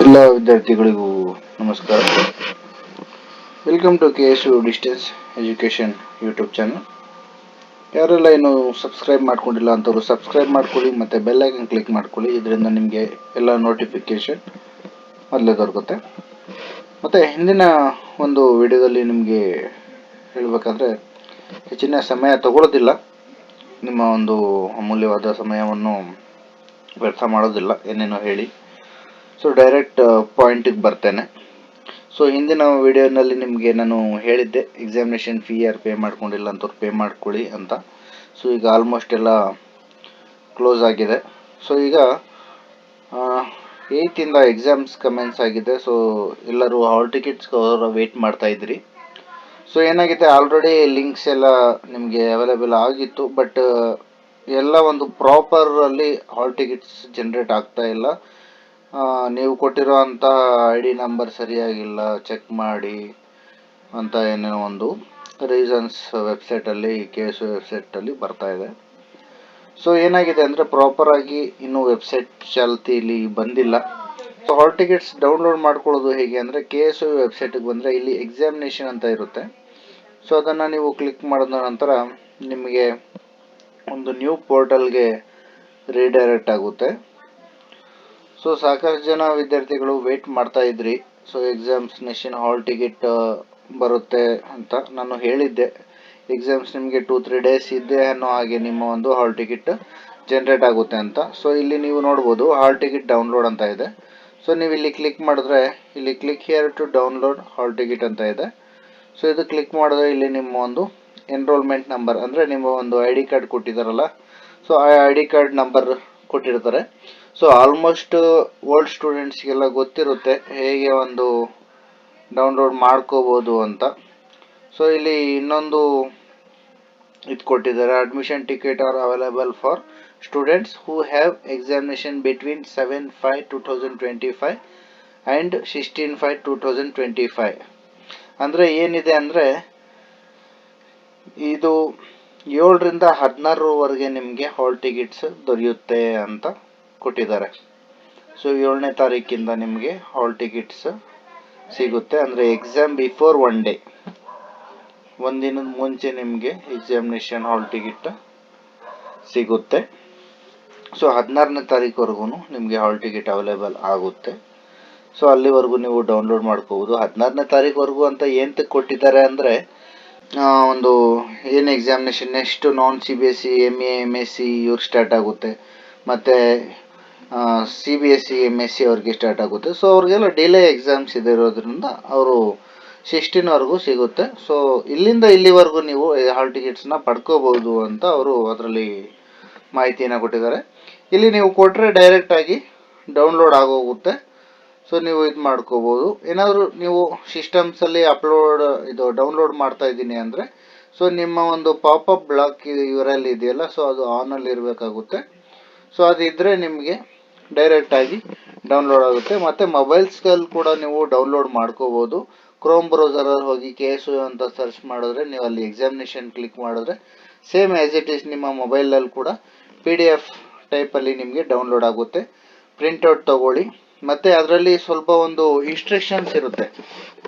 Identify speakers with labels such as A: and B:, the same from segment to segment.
A: ಎಲ್ಲ ವಿದ್ಯಾರ್ಥಿಗಳಿಗೂ ನಮಸ್ಕಾರ. Welcome to KSU distance education YouTube channel. ಯಾರೆಲ್ಲ ಇನ್ನು ಸಬ್ಸ್ಕ್ರೈಬ್ ಮಾಡ್ಕೊಂಡಿಲ್ಲ ಅಂತವರು ಸಬ್ಸ್ಕ್ರೈಬ್ ಮಾಡ್ಕೊಳ್ಳಿ ಮತ್ತು ಬೆಲ್ ಐಕನ್ ಕ್ಲಿಕ್ ಮಾಡ್ಕೊಳ್ಳಿ. ಇದರಿಂದ ನಿಮಗೆ ಎಲ್ಲ ನೋಟಿಫಿಕೇಷನ್ ಮೊದಲೇ ದೊರಕುತ್ತೆ. ಮತ್ತು ಹಿಂದಿನ ಒಂದು ವಿಡಿಯೋದಲ್ಲಿ ನಿಮಗೆ ಹೇಳಬೇಕಾದ್ರೆ ಹೆಚ್ಚಿನ ಸಮಯ ತಗೊಳ್ಳೋದಿಲ್ಲ, ನಿಮ್ಮ ಒಂದು ಅಮೂಲ್ಯವಾದ ಸಮಯವನ್ನು ವ್ಯರ್ಥ ಮಾಡೋದಿಲ್ಲ ಏನೇನೋ ಹೇಳಿ. ಸೊ ಡೈರೆಕ್ಟ್ ಪಾಯಿಂಟಿಗೆ ಬರ್ತೇನೆ. ಸೊ ಹಿಂದಿನ ವಿಡಿಯೋನಲ್ಲಿ ನಿಮಗೆ ನಾನು ಹೇಳಿದ್ದೆ ಎಕ್ಸಾಮಿನೇಷನ್ ಫೀ ಯಾರು ಪೇ ಮಾಡ್ಕೊಂಡಿಲ್ಲ ಅಂತವ್ರು ಪೇ ಮಾಡ್ಕೊಳ್ಳಿ ಅಂತ. ಸೊ ಈಗ ಆಲ್ಮೋಸ್ಟ್ ಎಲ್ಲ ಕ್ಲೋಸ್ ಆಗಿದೆ. ಸೊ ಈಗ 8th ಎಕ್ಸಾಮ್ಸ್ ಕಮೆನ್ಸ್ ಆಗಿದೆ. ಸೊ ಎಲ್ಲರೂ ಹಾಲ್ ಟಿಕೆಟ್ಸ್ಗೋಸ್ಕರ ವೆಯ್ಟ್ ಮಾಡ್ತಾ ಇದ್ರಿ. ಸೊ ಏನಾಗಿದೆ, ಆಲ್ರೆಡಿ ಲಿಂಕ್ಸ್ ಎಲ್ಲ ನಿಮಗೆ ಅವೈಲೇಬಲ್ ಆಗಿತ್ತು, ಬಟ್ ಎಲ್ಲ ಒಂದು ಪ್ರಾಪರಲ್ಲಿ ಹಾಲ್ ಟಿಕೆಟ್ಸ್ ಜನ್ರೇಟ್ ಆಗ್ತಾ ಇಲ್ಲ. ನೀವು ಕೊಟ್ಟಿರೋಂಥ ID ನಂಬರ್ ಸರಿಯಾಗಿಲ್ಲ, ಚೆಕ್ ಮಾಡಿ ಅಂತ ಏನೇನೋ ಒಂದು ರೀಸನ್ಸ್ ವೆಬ್ಸೈಟಲ್ಲಿ KSU ವೆಬ್ಸೈಟಲ್ಲಿ ಬರ್ತಾ ಇದೆ. ಸೊ ಏನಾಗಿದೆ ಅಂದರೆ ಪ್ರಾಪರಾಗಿ ಇನ್ನೂ ವೆಬ್ಸೈಟ್ ಚಾಲ್ತಿಯಲ್ಲಿ ಬಂದಿಲ್ಲ. ಸೊ ಹಾಲ್ ಟಿಕೆಟ್ಸ್ ಡೌನ್ಲೋಡ್ ಮಾಡ್ಕೊಳ್ಳೋದು ಹೇಗೆ ಅಂದರೆ KSU ವೆಬ್ಸೈಟಿಗೆ ಬಂದರೆ ಇಲ್ಲಿ ಎಕ್ಸಾಮಿನೇಷನ್ ಅಂತ ಇರುತ್ತೆ. ಸೊ ಅದನ್ನು ನೀವು ಕ್ಲಿಕ್ ಮಾಡಿದ ನಂತರ ನಿಮಗೆ ಒಂದು ನ್ಯೂ ಪೋರ್ಟಲ್ಗೆ ರೀಡೈರೆಕ್ಟ್ ಆಗುತ್ತೆ. ಸೊ ಸಾಕಷ್ಟು ಜನ ವಿದ್ಯಾರ್ಥಿಗಳು ವೇಟ್ ಮಾಡ್ತಾ ಇದ್ರಿ. ಸೊ ಎಕ್ಸಾಮಿನೇಷನ್ ಹಾಲ್ ಟಿಕೆಟ್ ಬರುತ್ತೆ ಅಂತ ನಾನು ಹೇಳಿದ್ದೆ. ಎಕ್ಸಾಮ್ಸ್ ನಿಮಗೆ 2-3 ಡೇಸ್ ಇದೆ ಅನ್ನೋ ಹಾಗೆ ನಿಮ್ಮ ಒಂದು ಹಾಲ್ ಟಿಕೆಟ್ ಜನ್ರೇಟ್ ಆಗುತ್ತೆ ಅಂತ. ಸೊ ಇಲ್ಲಿ ನೀವು ನೋಡ್ಬೋದು ಹಾಲ್ ಟಿಕೆಟ್ ಡೌನ್ಲೋಡ್ ಅಂತ ಇದೆ. ಸೊ ನೀವು ಇಲ್ಲಿ ಕ್ಲಿಕ್ ಮಾಡಿದ್ರೆ ಇಲ್ಲಿ click here to download hall ticket ಅಂತ ಇದೆ. ಸೊ ಇದು ಕ್ಲಿಕ್ ಮಾಡಿದ್ರೆ ಇಲ್ಲಿ ನಿಮ್ಮ ಒಂದು ಎನ್ರೋಲ್ಮೆಂಟ್ ನಂಬರ್ ಅಂದರೆ ನಿಮ್ಮ ಒಂದು ID ಕಾರ್ಡ್ ಕೊಟ್ಟಿದ್ದಾರಲ್ಲ, ಸೊ ಆ ID ಕಾರ್ಡ್ ನಂಬರ್ ಕೊಟ್ಟಿರ್ತಾರೆ. ಸೊ ಆಲ್ಮೋಸ್ಟ್ ಓಲ್ಡ್ ಸ್ಟೂಡೆಂಟ್ಸ್ಗೆಲ್ಲ ಗೊತ್ತಿರುತ್ತೆ ಹೇಗೆ ಒಂದು ಡೌನ್ಲೋಡ್ ಮಾಡ್ಕೋಬೋದು ಅಂತ. ಸೊ ಇಲ್ಲಿ ಇನ್ನೊಂದು ಇದು ಕೊಟ್ಟಿದ್ದಾರೆ, admission ticket are available for students who have examination between 7/5/2025 and 16/5/2025. ಅಂದರೆ ಏನಿದೆ ಅಂದರೆ ಇದು 7ರಿಂದ 16ರವರೆಗೆ ನಿಮಗೆ ಹಾಲ್ ಟಿಕೆಟ್ಸ್ ದೊರೆಯುತ್ತೆ ಅಂತ ಕೊಟ್ಟಿದ್ದಾರೆ. ಸೊ 7ನೇ ತಾರೀಕಿಂದ ನಿಮಗೆ ಹಾಲ್ ಟಿಕೆಟ್ಸ್ ಸಿಗುತ್ತೆ. ಅಂದರೆ ಎಕ್ಸಾಮ್ ಬಿಫೋರ್ 1 ಡೇ, ಒಂದಿನದ ಮುಂಚೆ ನಿಮಗೆ ಎಕ್ಸಾಮಿನೇಷನ್ ಹಾಲ್ ಟಿಕೆಟ್ ಸಿಗುತ್ತೆ. ಸೊ 16ನೇ ತಾರೀಕುವರೆಗೂ ನಿಮಗೆ ಹಾಲ್ ಟಿಕೆಟ್ ಅವೈಲೇಬಲ್ ಆಗುತ್ತೆ. ಸೊ ಅಲ್ಲಿವರೆಗೂ ನೀವು ಡೌನ್ಲೋಡ್ ಮಾಡ್ಕೋಬೋದು. 16ನೇ ತಾರೀಕುವರೆಗೂ ಅಂತ ಏನಕ್ಕೆ ಕೊಟ್ಟಿದ್ದಾರೆ ಅಂದರೆ ಒಂದು ಏನು ಎಕ್ಸಾಮಿನೇಷನ್ ನೆಕ್ಸ್ಟ್ ನಾನ್ CBSE MA MSc ಇವ್ರು ಸ್ಟಾರ್ಟ್ ಆಗುತ್ತೆ, ಮತ್ತು CBSE MSc ಅವ್ರಿಗೆ ಸ್ಟಾರ್ಟ್ ಆಗುತ್ತೆ. ಸೊ ಅವ್ರಿಗೆಲ್ಲ ಡಿಲೇ ಎಕ್ಸಾಮ್ಸ್ ಇದೆ ಇರೋದ್ರಿಂದ ಅವರು 16ವರೆಗೂ ಸಿಗುತ್ತೆ. ಸೊ ಇಲ್ಲಿಂದ ಇಲ್ಲಿವರೆಗೂ ನೀವು ಹಾಲ್ ಟಿಕೆಟ್ಸ್ನ ಪಡ್ಕೋಬೋದು ಅಂತ ಅವರು ಅದರಲ್ಲಿ ಮಾಹಿತಿಯನ್ನು ಕೊಟ್ಟಿದ್ದಾರೆ. ಇಲ್ಲಿ ನೀವು ಕೊಟ್ಟರೆ ಡೈರೆಕ್ಟಾಗಿ ಡೌನ್ಲೋಡ್ ಆಗೋಗುತ್ತೆ. ಸೊ ನೀವು ಇದು ಮಾಡ್ಕೋಬೋದು. ಏನಾದರೂ ನೀವು ಸಿಸ್ಟಮ್ಸಲ್ಲಿ ಡೌನ್ಲೋಡ್ ಮಾಡ್ತಾ ಇದ್ದೀನಿ ಅಂದರೆ ಸೊ ನಿಮ್ಮ ಒಂದು ಪಾಪಪ್ ಬ್ಲಾಕ್ URL ಇದೆಯಲ್ಲ, ಸೊ ಅದು ಆನಲ್ಲಿ ಇರಬೇಕಾಗುತ್ತೆ. ಸೊ ಅದಿದ್ದರೆ ನಿಮಗೆ ಡೈರೆಕ್ಟಾಗಿ ಡೌನ್ಲೋಡ್ ಆಗುತ್ತೆ. ಮತ್ತು ಮೊಬೈಲ್ಸ್ಗಳಲ್ಲಿ ಕೂಡ ನೀವು ಡೌನ್ಲೋಡ್ ಮಾಡ್ಕೋಬೋದು. ಕ್ರೋಮ್ ಬ್ರೌಸರಲ್ಲಿ ಹೋಗಿ KSU ಅಂತ ಸರ್ಚ್ ಮಾಡಿದ್ರೆ ನೀವು ಅಲ್ಲಿ ಎಕ್ಸಾಮಿನೇಷನ್ ಕ್ಲಿಕ್ ಮಾಡಿದ್ರೆ ಸೇಮ್ ಆ್ಯಸ್ ಇಟ್ ಈಸ್ ನಿಮ್ಮ ಮೊಬೈಲಲ್ಲಿ ಕೂಡ PDF ಟೈಪಲ್ಲಿ ನಿಮಗೆ ಡೌನ್ಲೋಡ್ ಆಗುತ್ತೆ. ಪ್ರಿಂಟೌಟ್ ತಗೊಳ್ಳಿ. ಮತ್ತು ಅದರಲ್ಲಿ ಸ್ವಲ್ಪ ಒಂದು ಇನ್ಸ್ಟ್ರಕ್ಷನ್ಸ್ ಇರುತ್ತೆ,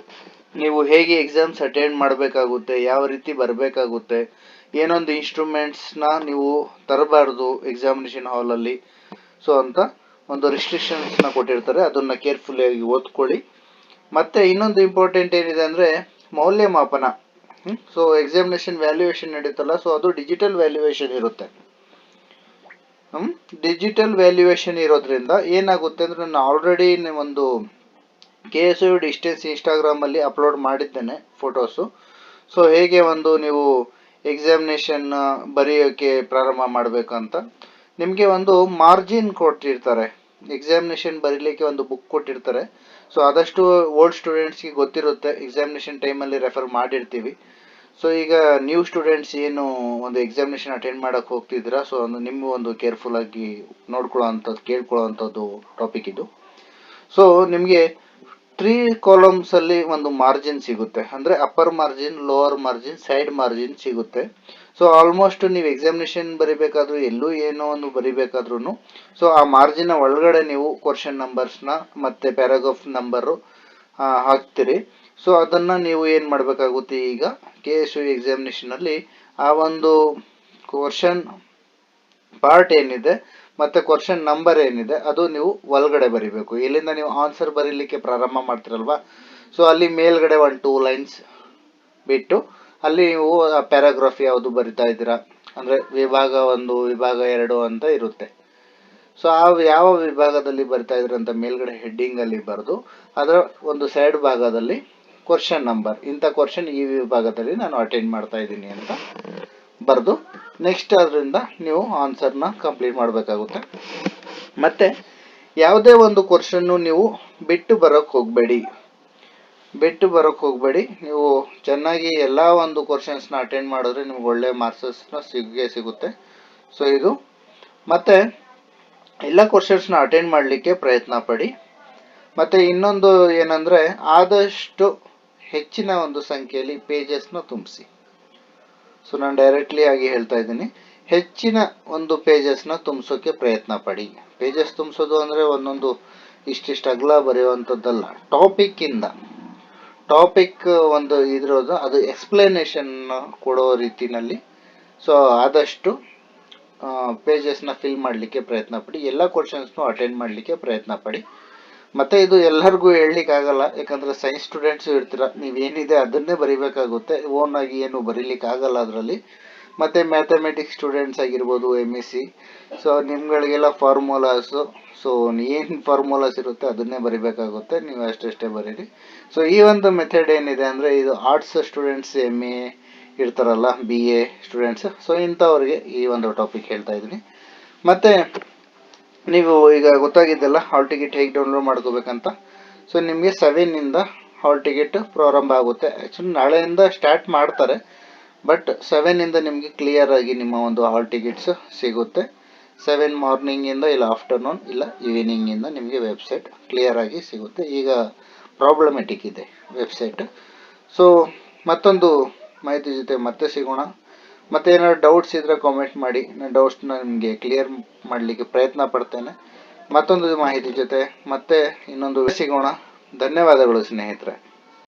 A: ನೀವು ಹೇಗೆ ಎಕ್ಸಾಮ್ಸ್ ಅಟೆಂಡ್ ಮಾಡಬೇಕಾಗುತ್ತೆ, ಯಾವ ರೀತಿ ಬರಬೇಕಾಗುತ್ತೆ, ಏನೊಂದು ಇನ್ಸ್ಟ್ರೂಮೆಂಟ್ಸ್ನ ನೀವು ತರಬಾರ್ದು ಎಕ್ಸಾಮಿನೇಷನ್ ಹಾಲಲ್ಲಿ, ಸೊ ಅಂತ ಒಂದು ರಿಸ್ಟ್ರಿಕ್ಷನ್ಸ್ನ ಕೊಟ್ಟಿರ್ತಾರೆ. ಅದನ್ನು ಕೇರ್ಫುಲ್ಲಾಗಿ ಓದ್ಕೊಳ್ಳಿ. ಮತ್ತು ಇನ್ನೊಂದು ಇಂಪಾರ್ಟೆಂಟ್ ಏನಿದೆ ಅಂದರೆ ಮೌಲ್ಯಮಾಪನ. ಸೊ ಎಕ್ಸಾಮಿನೇಷನ್ ವ್ಯಾಲ್ಯೂಯೇಷನ್ ನಡೀತಲ್ಲ, ಸೊ ಅದು ಡಿಜಿಟಲ್ ವ್ಯಾಲ್ಯೂಯೇಷನ್ ಇರುತ್ತೆ. ಡಿಜಿಟಲ್ ವ್ಯಾಲ್ಯೂಯೇಷನ್ ಇರೋದ್ರಿಂದ ಏನಾಗುತ್ತೆ ಅಂದರೆ ನಾನು ಆಲ್ರೆಡಿ ಒಂದು KSU ಡಿಸ್ಟೆನ್ಸ್ ಇನ್ಸ್ಟಾಗ್ರಾಮಲ್ಲಿ ಅಪ್ಲೋಡ್ ಮಾಡಿದ್ದೇನೆ ಫೋಟೋಸು. ಸೊ ಹೇಗೆ ಒಂದು ನೀವು ಎಕ್ಸಾಮಿನೇಷನ್ ಬರೆಯೋಕ್ಕೆ ಪ್ರಾರಂಭ ಮಾಡಬೇಕಂತ ನಿಮಗೆ ಒಂದು ಮಾರ್ಜಿನ್ ಕೊಟ್ಟಿರ್ತಾರೆ. ಎಕ್ಸಾಮಿನೇಷನ್ ಬರೀಲಿಕ್ಕೆ ಒಂದು ಬುಕ್ ಕೊಟ್ಟಿರ್ತಾರೆ. ಸೊ ಆದಷ್ಟು ಓಲ್ಡ್ ಸ್ಟೂಡೆಂಟ್ಸ್ಗೆ ಗೊತ್ತಿರುತ್ತೆ, ಎಕ್ಸಾಮಿನೇಷನ್ ಟೈಮಲ್ಲಿ ರೆಫರ್ ಮಾಡಿರ್ತೀವಿ. ಸೊ ಈಗ ನ್ಯೂ ಸ್ಟೂಡೆಂಟ್ಸ್ ಏನು ಒಂದು ಎಕ್ಸಾಮಿನೇಷನ್ ಅಟೆಂಡ್ ಮಾಡೋಕ್ಕೆ ಹೋಗ್ತಿದ್ದೀರಾ, ಸೊ ನಿಮ್ಮ ಒಂದು ಕೇರ್ಫುಲ್ಲಾಗಿ ನೋಡ್ಕೊಳ್ಳೋ ಅಂಥದ್ದು ಕೇಳ್ಕೊಳ್ಳೋ ಅಂಥದ್ದು ಟಾಪಿಕ್ ಇದು. ಸೊ ನಿಮಗೆ 3 ಕಾಲಮ್ಸ್ ಅಲ್ಲಿ ಒಂದು ಮಾರ್ಜಿನ್ ಸಿಗುತ್ತೆ, ಅಂದ್ರೆ upper margin, lower margin, side margin ಸಿಗುತ್ತೆ. ಸೊ ಆಲ್ಮೋಸ್ಟ್ ನೀವು ಎಕ್ಸಾಮಿನೇಷನ್ ಬರಿಬೇಕಾದ್ರೂ ಎಲ್ಲೂ ಏನೋ ಒಂದು ಬರಿಬೇಕಾದ್ರೂ ಸೊ ಆ ಮಾರ್ಜಿನ್ ಒಳಗಡೆ ನೀವು ಕ್ವಶನ್ ನಂಬರ್ಸ್ನ ಮತ್ತೆ ಪ್ಯಾರಾಗ್ರಾಫ್ ನಂಬರು ಹಾಕ್ತೀರಿ. ಸೊ ಅದನ್ನ ನೀವು ಏನ್ ಮಾಡಬೇಕಾಗುತ್ತೆ, ಈಗ KSU ಎಕ್ಸಾಮಿನೇಷನ್ ಅಲ್ಲಿ ಆ ಒಂದು ಕ್ವಶನ್ ಪಾರ್ಟ್ ಏನಿದೆ ಮತ್ತೆ ಕ್ವಶನ್ ನಂಬರ್ ಏನಿದೆ ಅದು ನೀವು ಒಳಗಡೆ ಬರಿಬೇಕು. ಇಲ್ಲಿಂದ ನೀವು ಆನ್ಸರ್ ಬರೀಲಿಕ್ಕೆ ಪ್ರಾರಂಭ ಮಾಡ್ತಿರಲ್ವಾ, ಸೊ ಅಲ್ಲಿ ಮೇಲ್ಗಡೆ 1-2 ಲೈನ್ಸ್ ಬಿಟ್ಟು ಅಲ್ಲಿ ನೀವು ಪ್ಯಾರಾಗ್ರಾಫ್ ಯಾವುದು ಬರಿತಾ ಇದ್ದೀರಾ, ಅಂದ್ರೆ ವಿಭಾಗ 1, ವಿಭಾಗ 2 ಅಂತ ಇರುತ್ತೆ. ಸೊ ಆ ಯಾವ ವಿಭಾಗದಲ್ಲಿ ಬರಿತಾ ಇದ್ದೀರಾ ಅಂತ ಮೇಲ್ಗಡೆ ಹೆಡ್ಡಿಂಗ್ ಅಲ್ಲಿ ಬರೆದು ಅದರ ಒಂದು ಸೈಡ್ ಭಾಗದಲ್ಲಿ ಕ್ವಶನ್ ನಂಬರ್, ಇಂಥ ಕ್ವಶನ್ ಈ ವಿಭಾಗದಲ್ಲಿ ನಾನು ಅಟೆಂಡ್ ಮಾಡ್ತಾ ಇದ್ದೀನಿ ಅಂತ ಬರೆದು ನೆಕ್ಸ್ಟ್ ಅದರಿಂದ ನೀವು ಆನ್ಸರ್ನ ಕಂಪ್ಲೀಟ್ ಮಾಡಬೇಕಾಗುತ್ತೆ. ಮತ್ತೆ ಯಾವುದೇ ಒಂದು ಕ್ವಶನ್ನು ನೀವು ಬಿಟ್ಟು ಬರೋಕ್ಕೆ ಹೋಗಬೇಡಿ. ನೀವು ಚೆನ್ನಾಗಿ ಎಲ್ಲ ಒಂದು ಕ್ವಶನ್ಸ್ನ ಅಟೆಂಡ್ ಮಾಡಿದ್ರೆ ನಿಮ್ಗೆ ಒಳ್ಳೆ ಮಾರ್ಕ್ಸಸ್ನ ಸಿಗುತ್ತೆ. ಸೊ ಇದು ಮತ್ತೆ ಎಲ್ಲ ಕ್ವಶನ್ಸ್ನ ಅಟೆಂಡ್ ಮಾಡಲಿಕ್ಕೆ ಪ್ರಯತ್ನ ಪಡಿ. ಮತ್ತೆ ಇನ್ನೊಂದು ಏನಂದ್ರೆ ಆದಷ್ಟು ಹೆಚ್ಚಿನ ಒಂದು ಸಂಖ್ಯೆಯಲ್ಲಿ ಪೇಜಸ್ನ ತುಂಬಿಸಿ. ಸೊ ನಾನು ಡೈರೆಕ್ಟ್ಲಿ ಆಗಿ ಹೇಳ್ತಾ ಇದ್ದೀನಿ, ಹೆಚ್ಚಿನ ಒಂದು ಪೇಜಸ್ನ ತುಂಬಿಸೋಕೆ ಪ್ರಯತ್ನ ಪಡಿ. ಪೇಜಸ್ ತುಂಬಿಸೋದು ಅಂದರೆ ಒಂದೊಂದು ಇಷ್ಟಿಷ್ಟು ಅಗಲ ಬರೆಯುವಂಥದ್ದಲ್ಲ, ಟಾಪಿಕ್ ಒಂದು ಇದ್ರೋದು ಅದು ಎಕ್ಸ್ಪ್ಲನೇಷನ್ ಕೊಡೋ ರೀತಿನಲ್ಲಿ. ಸೊ ಆದಷ್ಟು ಪೇಜಸ್ನ ಫಿಲ್ ಮಾಡಲಿಕ್ಕೆ ಪ್ರಯತ್ನ ಪಡಿ, ಎಲ್ಲ ಕ್ವಶನ್ಸ್ನು ಅಟೆಂಡ್ ಮಾಡಲಿಕ್ಕೆ ಪ್ರಯತ್ನ ಪಡಿ. ಮತ್ತೆ ಇದು ಎಲ್ಲರಿಗೂ ಹೇಳಲಿಕ್ಕೆ ಆಗಲ್ಲ, ಯಾಕಂದ್ರೆ ಸೈನ್ಸ್ ಸ್ಟೂಡೆಂಟ್ಸ್ ಇರ್ತೀರ, ನೀವೇನಿದೆ ಅದನ್ನೇ ಬರಿಬೇಕಾಗುತ್ತೆ, ಓನ್ ಆಗಿ ಏನು ಬರೀಲಿಕ್ಕೆ ಆಗಲ್ಲ ಅದರಲ್ಲಿ. ಮತ್ತೆ ಮ್ಯಾಥಮೆಟಿಕ್ಸ್ ಸ್ಟೂಡೆಂಟ್ಸ್ ಆಗಿರ್ಬೋದು, MSc, ಸೊ ನಿಮ್ಗಳಿಗೆಲ್ಲ ಫಾರ್ಮುಲಾಸು, ಸೊ ಏನು ಫಾರ್ಮುಲಾಸ್ ಇರುತ್ತೆ ಅದನ್ನೇ ಬರಿಬೇಕಾಗುತ್ತೆ, ನೀವು ಅಷ್ಟೇ ಬರೀರಿ. ಸೊ ಈ ಒಂದು ಮೆಥಡ್ ಏನಿದೆ ಅಂದರೆ ಇದು ಆರ್ಟ್ಸ್ ಸ್ಟೂಡೆಂಟ್ಸ್, MA ಇರ್ತಾರಲ್ಲ, BA ಸ್ಟೂಡೆಂಟ್ಸ್, ಸೊ ಇಂಥವ್ರಿಗೆ ಈ ಒಂದು ಟಾಪಿಕ್ ಹೇಳ್ತಾ ಇದ್ದೀನಿ. ಮತ್ತೆ ನೀವು ಈಗ ಗೊತ್ತಾಗಿದ್ದಲ್ಲ ಹಾಲ್ ಟಿಕೆಟ್ ಹೇಗೆ ಡೌನ್ಲೋಡ್ ಮಾಡ್ಕೋಬೇಕಂತ. ಸೊ ನಿಮಗೆ 7 ಹಾಲ್ ಟಿಕೆಟ್ ಪ್ರಾರಂಭ ಆಗುತ್ತೆ. ಆ್ಯಕ್ಚುಲಿ ನಾಳೆಯಿಂದ ಸ್ಟಾರ್ಟ್ ಮಾಡ್ತಾರೆ, ಬಟ್ 7 ನಿಮಗೆ ಕ್ಲಿಯರ್ ಆಗಿ ನಿಮ್ಮ ಒಂದು ಹಾಲ್ ಟಿಕೆಟ್ಸ್ ಸಿಗುತ್ತೆ. 7 ಮಾರ್ನಿಂಗಿಂದ ಇಲ್ಲ ಆಫ್ಟರ್ನೂನ್ ಇಲ್ಲ ಈವ್ನಿಂಗಿಂದ ನಿಮಗೆ ವೆಬ್ಸೈಟ್ ಕ್ಲಿಯರ್ ಆಗಿ ಸಿಗುತ್ತೆ. ಈಗ ಪ್ರಾಬ್ಲಮೆಟಿಕ್ ಇದೆ ವೆಬ್ಸೈಟ್. ಸೊ ಮತ್ತೊಂದು ಮಾಹಿತಿ ಜೊತೆ ಮತ್ತೆ ಸಿಗೋಣ. ಮತ್ತೆ ಏನಾದ್ರು ಡೌಟ್ಸ್ ಇದ್ರೆ ಕಾಮೆಂಟ್ ಮಾಡಿ, ನಾನು ಡೌಟ್ಸ್ನ ನಿಮಗೆ ಕ್ಲಿಯರ್ ಮಾಡಲಿಕ್ಕೆ ಪ್ರಯತ್ನ ಪಡ್ತೇನೆ. ಮತ್ತೊಂದು ಮಾಹಿತಿ ಜೊತೆ ಮತ್ತೆ ಇನ್ನೊಂದು ಸಿಗೋಣ. ಧನ್ಯವಾದಗಳು ಸ್ನೇಹಿತರೆ.